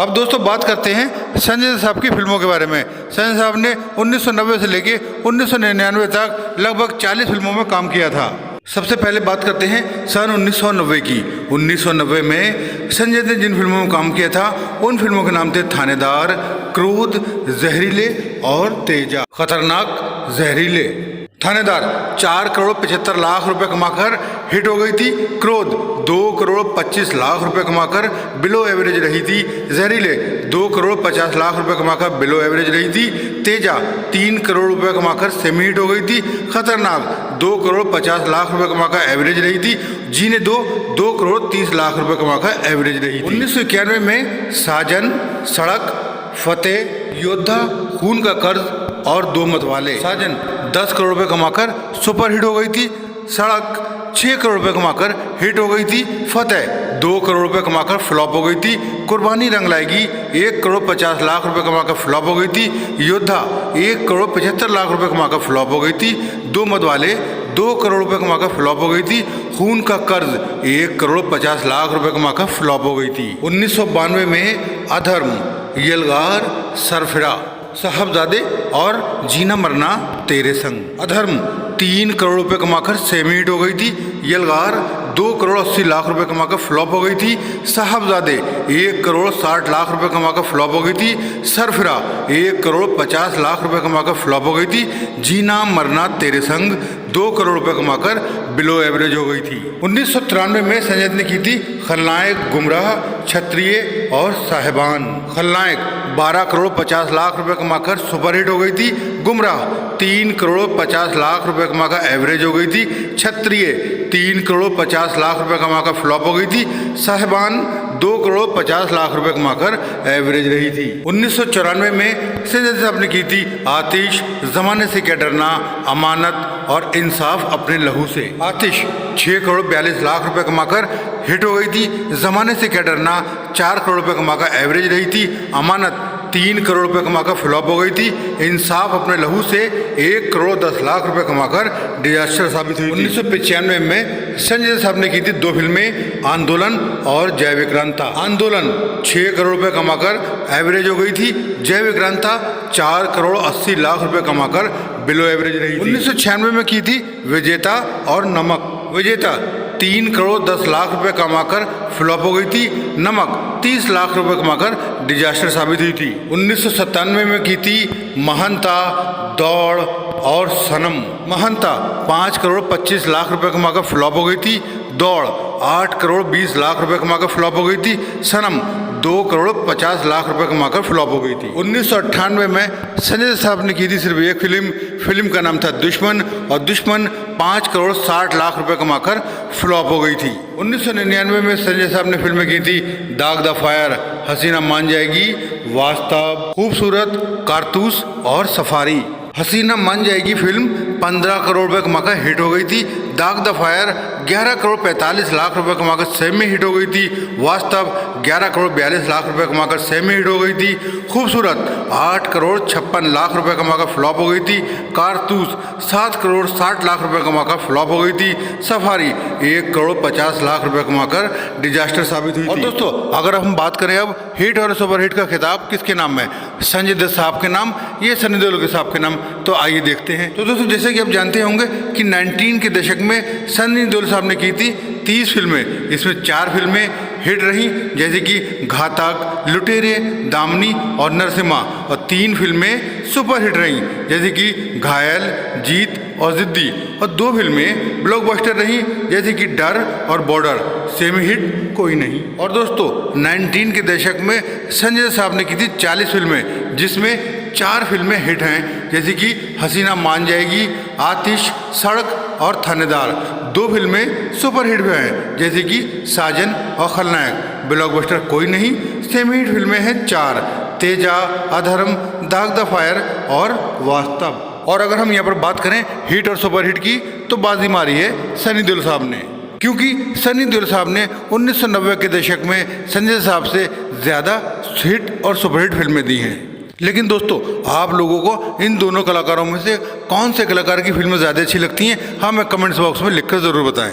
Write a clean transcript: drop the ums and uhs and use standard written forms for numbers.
अब दोस्तों बात करते हैं संजय साहब की फिल्मों के बारे में। संजय साहब ने 1990 से लेके 1999 तक लगभग 40 फिल्मों में काम किया था। सबसे पहले बात करते हैं सन 1990 की। 1990 में संजय ने जिन फिल्मों में काम किया था उन फिल्मों के नाम थे थानेदार, क्रोध, जहरीले और तेजा। खतरनाक, जहरीले, थानेदार 4 करोड़ 75 लाख रुपए कमाकर हिट हो गई थी। क्रोध 2 करोड़ 25 लाख रुपए कमाकर बिलो एवरेज रही थी। जहरीले 2 करोड़ 50 लाख रुपए कमाकर बिलो एवरेज रही थी। तेजा 3 करोड़ रुपए कमाकर सेमी हिट हो गई थी। खतरनाक 2 करोड़ 50 लाख रुपए कमाकर एवरेज रही थी। जीने 2 करोड़ 30 लाख रुपए कमाकर एवरेज रही थी। 1991 में साजन, सड़क, फतेह, योद्धा, खून का कर्ज और 2 मतवाले। साजन 10 करोड़ रुपए कमाकर सुपर हिट हो गई थी। सड़क 6 करोड़ रुपए कमाकर हिट हो गई थी। फतेह 2 करोड़ रुपए कमाकर फ्लॉप हो गई थी। कुर्बानी रंग लाएगी 1 करोड़ 50 लाख रुपए कमाकर फ्लॉप हो गई थी। योद्धा 1 करोड़ 75 लाख रुपए कमाकर फ्लॉप हो गई थी। 2 मतवाले 2 करोड़ रुपए कमाकर फ्लॉप हो गई थी। खून का कर्ज 1 करोड़ 50 लाख रुपए कमाकर फ्लॉप हो गई थी। 1992 में अधर्म, यलगार, सरफिरा, साहबजादे और जीना मरना तेरे संग। अधर्म 3 करोड़ रुपए कमाकर सेमी हिट हो गई थी। यलगार 2 करोड़ 80 लाख रुपए कमाकर फ्लॉप हो गई थी। साहबजादे 1 करोड़ 60 लाख रुपए कमाकर फ्लॉप हो गई थी। सरफिरा 1 करोड़ 50 लाख रुपए कमाकर फ्लॉप हो गई थी। जीना मरना तेरे संग 2 करोड़ रुपए कमाकर बिलो एवरेज हो गई थी। 1993 में संजय ने की थी खलनायक, गुमराह, क्षत्रिय और साहिबान। खलनायक 12 करोड़ 50 लाख रुपए कमाकर सुपर हिट हो गई थी। गुमराह 3 करोड़ 50 लाख रुपए कमाकर एवरेज हो गई थी। क्षत्रिय 3 करोड़ 50 लाख रुपए कमाकर फ्लॉप हो गई थी। साहिबान 2 करोड़ 50 लाख रुपए कमाकर एवरेज रही थी। 1994 में संजय साहब ने की थी आतिश, जमाने से क्या डरना, अमानत और इंसाफ अपने लहू से। आतिश 6 करोड़ 42 लाख रुपए कमाकर हिट हो गई थी। जमाने से क्या डरना 4 करोड़ रुपए कमाकर एवरेज रही थी। अमानत 3 करोड़ रुपए कमाकर फ्लॉप हो गई थी। इंसाफ अपने लहू से 1 करोड़ 10 लाख रुपए कमाकर डिजास्टर साबित हुई। 1995 में संजय साहब ने की थी 2 फिल्में, आंदोलन और जय विक्रांता। आंदोलन 6 करोड़ रुपए कमाकर एवरेज हो गई थी। जय विक्रांता 4 करोड़ 80 लाख रुपए कमाकर बिलो एवरेज रही थी। 1996 में की थी विजेता और नमक। विजेता 3 करोड़ 10 लाख रुपए कमाकर फ्लॉप हो गई थी। नमक 30 लाख रुपए कमाकर डिजास्टर साबित हुई थी। 1997 में की थी महंता, दौड़ और सनम। महंता 5 करोड़ 25 लाख रुपए कमाकर फ्लॉप हो गई थी। दौड़ 8 करोड़ 20 लाख रुपए कमाकर फ्लॉप हो गई थी। सनम 2 करोड़ 50 लाख रुपए कमाकर फ्लॉप हो गई थी। 1998 में संजय साहब ने की थी सिर्फ एक फिल्म का नाम था दुश्मन, और दुश्मन 5 करोड़ 60 लाख रुपए कमाकर फ्लॉप हो गई थी। 1999 में संजय साहब ने फिल्में की थी दाग द फायर, हसीना मान जाएगी, वास्तव, खूबसूरत, कारतूस और सफारी। हसीना मान जाएगी फिल्म 15 करोड़ रुपए कमाकर हिट हो गई थी। दाग द फायर 11 करोड़ 45 लाख रुपए कमाकर सेमी हिट हो गई थी। वास्तव 11 करोड़ 42 लाख रुपए कमाकर सेमी हिट हो गई थी। खूबसूरत 8 करोड़ 56 लाख रुपए कमाकर फ्लॉप हो गई थी। कारतूस 7 करोड़ 60 लाख रुपए कमाकर फ्लॉप हो गई थी। सफारी 1 करोड़ 50 लाख रुपए कमाकर डिजास्टर साबित हुई थी। और दोस्तों अगर हम बात करें अब हिट और सुपर हिट का खिताब किसके नाम है, संजय दत्त साहब के नाम, ये सनी देओल साहब के नाम, तो आइए देखते हैं। तो दोस्तों जैसे कि आप जानते होंगे कि 19 के दशक में सनी देओल साहब ने की थी 30 फिल्में। इसमें 4 फिल्में हिट रही जैसे कि घातक, लुटेरे, दामनी और नरसिम्हा, और 3 फिल्में सुपर हिट रही जैसे कि घायल, जीत और जिद्दी, और 2 फिल्में ब्लॉकबस्टर रही जैसे कि डर और बॉर्डर। सेमी हिट कोई नहीं। और दोस्तों 19 के दशक में संजय साहब ने की थी 40 फिल्में जिसमें 4 फिल्में हिट हैं जैसे कि हसीना मान जाएगी, आतिश, सड़क और थानेदार। 2 फिल्में सुपर हिट में हैं जैसे कि साजन और खलनायक। ब्लॉकबस्टर कोई नहीं। सेमी हिट फिल्में हैं 4, तेजा, अधर्म, दाग द फायर और वास्तव। और अगर हम यहाँ पर बात करें हिट और सुपर हिट की तो बाजी मारी है सनी देओल साहब ने, क्योंकि सनी देओल साहब ने 1990 के दशक में संजय साहब से ज़्यादा हिट और सुपरहिट फिल्में दी हैं। लेकिन दोस्तों आप लोगों को इन दोनों कलाकारों में से कौन से कलाकार की फिल्में ज़्यादा अच्छी लगती हैं हमें कमेंट्स बॉक्स में लिखकर ज़रूर बताएं।